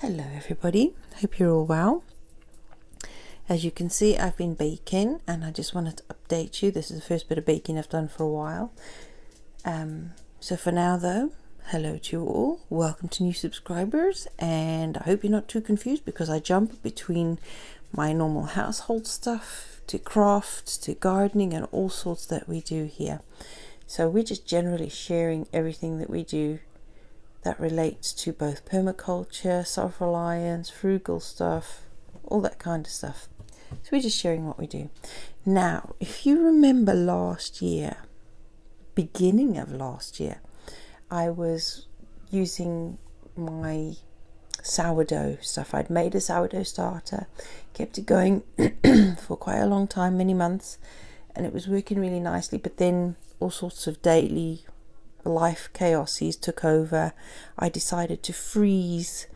Hello everybody, hope you're all well. As you can see, I've been baking and I just wanted to update you. This is the first bit of baking I've done for a while. So for now though, hello to you all, welcome to new subscribers, and I hope you're not too confused because I jump between my normal household stuff to crafts to gardening and all sorts that we do here. So we're just generally sharing everything that we do that relates to both permaculture, self-reliance, frugal stuff, all that kind of stuff. So we're just sharing what we do. Now, if you remember last year, beginning of last year, I was using my sourdough stuff. I'd made a sourdough starter, kept it going for quite a long time, many months, and it was working really nicely, but then all sorts of daily life chaoses took over. I decided to freeze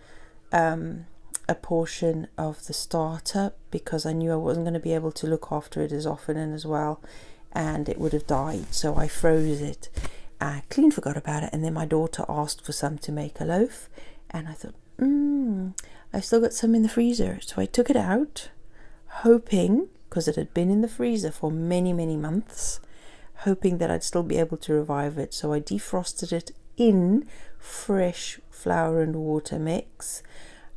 a portion of the starter because I knew I wasn't going to be able to look after it as often and as well, and it would have died. So I froze it. I clean forgot about it, and then my daughter asked for some to make a loaf, and I thought, I've still got some in the freezer. So I took it out, hoping, because it had been in the freezer for many months, hoping that I'd still be able to revive it. So I defrosted it in fresh flour and water mix,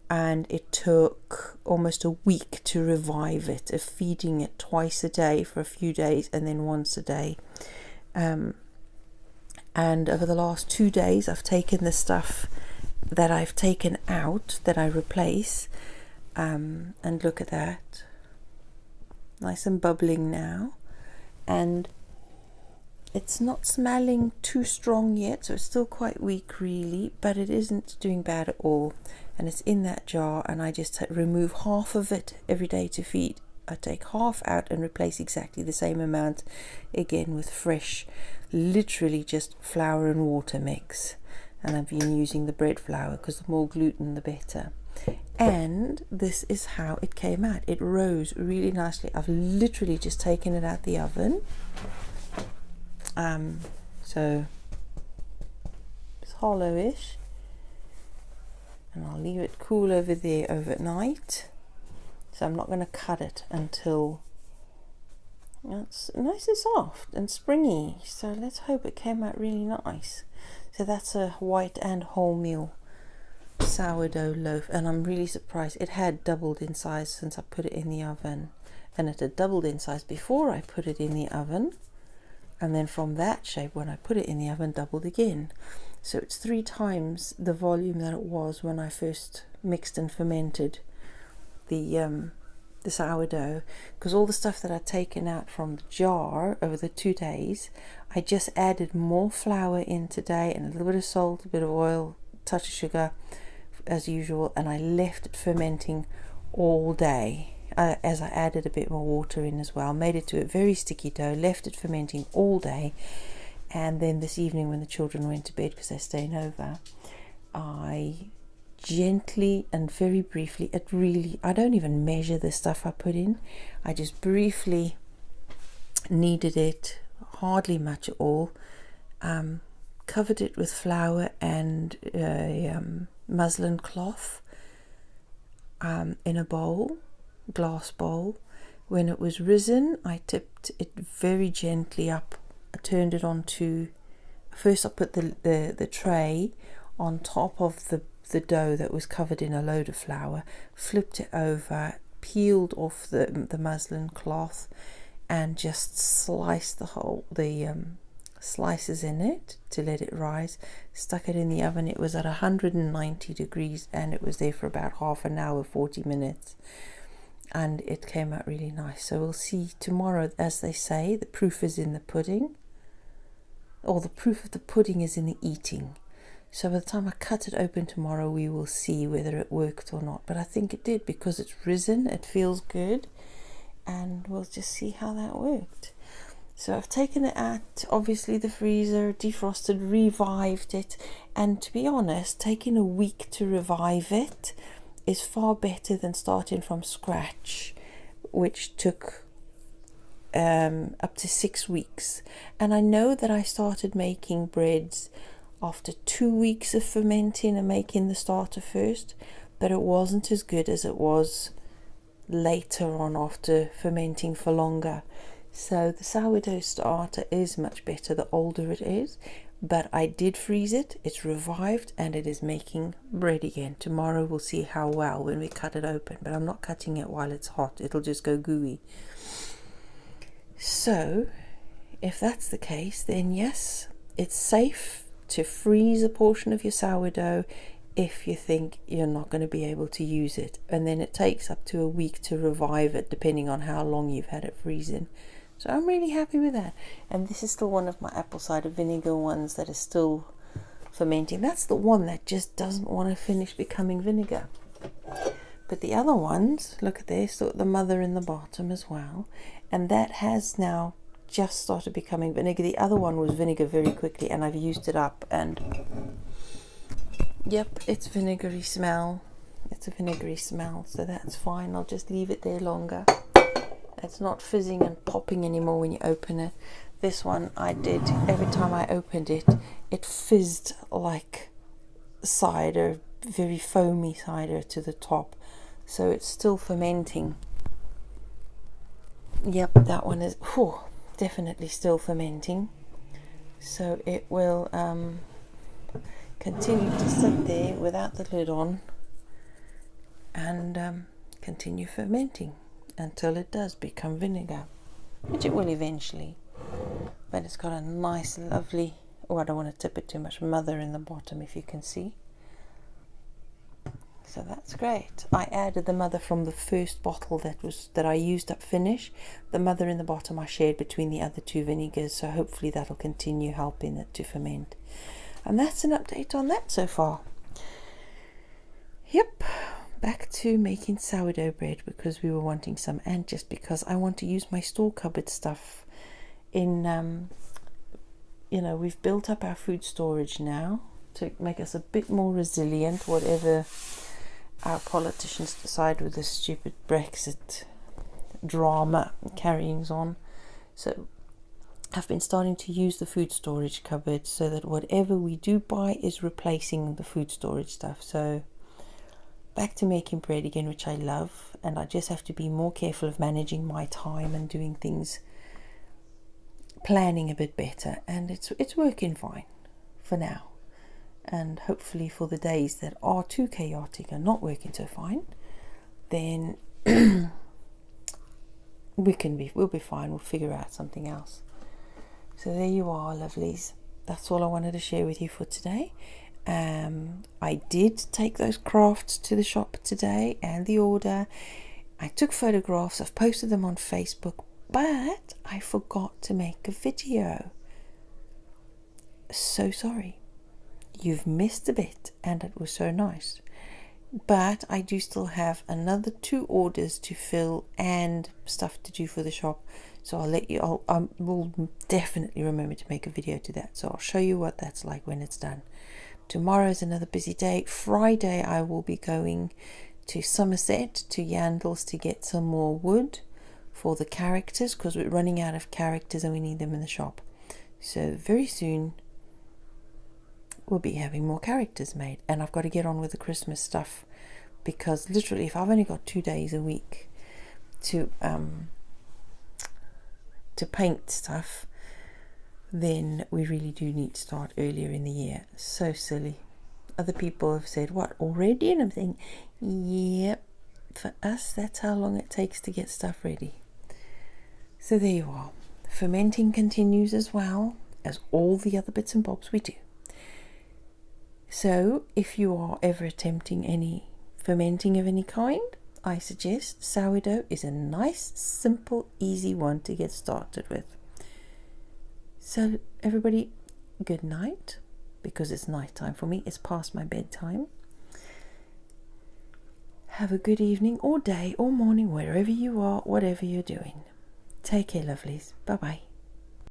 and it took almost a week to revive it, of feeding it twice a day for a few days and then once a day. And over the last 2 days I've taken the stuff that I've taken out that I replace, and look at that, nice and bubbling now, and it's not smelling too strong yet, so it's still quite weak really, but it isn't doing bad at all. And it's in that jar, and I just remove half of it every day to feed. I take half out and replace exactly the same amount again with fresh, literally just flour and water mix. And I've been using the bread flour because the more gluten the better. And this is how it came out. It rose really nicely. I've literally just taken it out the oven. So it's hollowish, and I'll leave it cool over there overnight. So I'm not going to cut it until it's nice and soft and springy. So let's hope it came out really nice. So that's a white and wholemeal sourdough loaf, and I'm really surprised. It had doubled in size since I put it in the oven, and it had doubled in size before I put it in the oven. And then from that shape, when I put it in the oven, doubled again. So it's 3 times the volume that it was when I first mixed and fermented the sourdough. Because all the stuff that I'd taken out from the jar over the 2 days, I just added more flour in today and a little bit of salt, a bit of oil, touch of sugar as usual, and I left it fermenting all day. As I added a bit more water in as well, made it to a very sticky dough, left it fermenting all day, and then this evening when the children went to bed because they're staying over, I gently and very briefly, I don't even measure the stuff I put in, I just briefly kneaded it, hardly much at all, covered it with flour and muslin cloth in a bowl, glass bowl. When it was risen, I tipped it very gently up. I turned it onto, first I put the tray on top of the dough that was covered in a load of flour, flipped it over, peeled off the muslin cloth, and just sliced the slices in it to let it rise. Stuck it in the oven. It was at 190 degrees, and it was there for about half an hour, 40 minutes. And it came out really nice. So we'll see tomorrow, as they say, the proof is in the pudding, or the proof of the pudding is in the eating. So by the time I cut it open tomorrow, we will see whether it worked or not. But I think it did, because it's risen, it feels good, and we'll just see how that worked. So I've taken it out, obviously the freezer, defrosted, revived it, and to be honest, taking a week to revive it is far better than starting from scratch, which took up to 6 weeks. And I know that I started making breads after 2 weeks of fermenting and making the starter first, but it wasn't as good as it was later on after fermenting for longer. So the sourdough starter is much better the older it is, but I did freeze it, it's revived, and it is making bread again. Tomorrow we'll see how well when we cut it open, but I'm not cutting it while it's hot, it'll just go gooey. So if that's the case, then yes, it's safe to freeze a portion of your sourdough if you think you're not going to be able to use it, and then it takes up to a week to revive it depending on how long you've had it freezing. So I'm really happy with that. And this is still one of my apple cider vinegar ones that is still fermenting. That's the one that just doesn't want to finish becoming vinegar. But the other ones, look at this, so the mother in the bottom as well, and that has now just started becoming vinegar. The other one was vinegar very quickly, and I've used it up, and yep, it's vinegary smell. It's a vinegary smell, so that's fine. I'll just leave it there longer. It's not fizzing and popping anymore when you open it. This one I did, every time I opened it, it fizzed like cider, very foamy cider to the top. So it's still fermenting. Yep, that one is definitely still fermenting. So it will continue to sit there without the lid on and continue fermenting until it does become vinegar, which it will eventually. But it's got a nice, lovely, I don't want to tip it too much, mother in the bottom, if you can see. So that's great. I added the mother from the first bottle that I used up finish. The mother in the bottom I shared between the other two vinegars, so hopefully that'll continue helping it to ferment. And that's an update on that so far. Yep, back to making sourdough bread because we were wanting some, and just because I want to use my store cupboard stuff in we've built up our food storage now to make us a bit more resilient, whatever our politicians decide with this stupid Brexit drama carryings on. So I've been starting to use the food storage cupboard so that whatever we do buy is replacing the food storage stuff. So back to making bread again, which I love, and I just have to be more careful of managing my time and doing things, planning a bit better, and it's working fine for now. And hopefully for the days that are too chaotic and not working so fine, then we'll be fine. We'll figure out something else. So there you are, lovelies. That's all I wanted to share with you for today. I did take those crafts to the shop today and the order. I took photographs. I've posted them on Facebook, but I forgot to make a video. So sorry. You've missed a bit, and it was so nice. But I do still have another 2 orders to fill and stuff to do for the shop. So I'll let you, I will definitely remember to make a video to that. So I'll show you what that's like when it's done. Tomorrow is another busy day. Friday I will be going to Somerset, to Yandles, to get some more wood for the characters, because we're running out of characters and we need them in the shop. So very soon we'll be having more characters made, and I've got to get on with the Christmas stuff, because literally if I've only got 2 days a week to paint stuff, then we really do need to start earlier in the year. So silly. Other people have said, what, already? And I'm thinking, yep, for us that's how long it takes to get stuff ready. So there you are. Fermenting continues as well as all the other bits and bobs we do. So if you are ever attempting any fermenting of any kind, I suggest sourdough is a nice, simple, easy one to get started with. So everybody, good night, because it's night time for me. It's past my bedtime. Have a good evening or day or morning, wherever you are, whatever you're doing. Take care, lovelies. Bye-bye.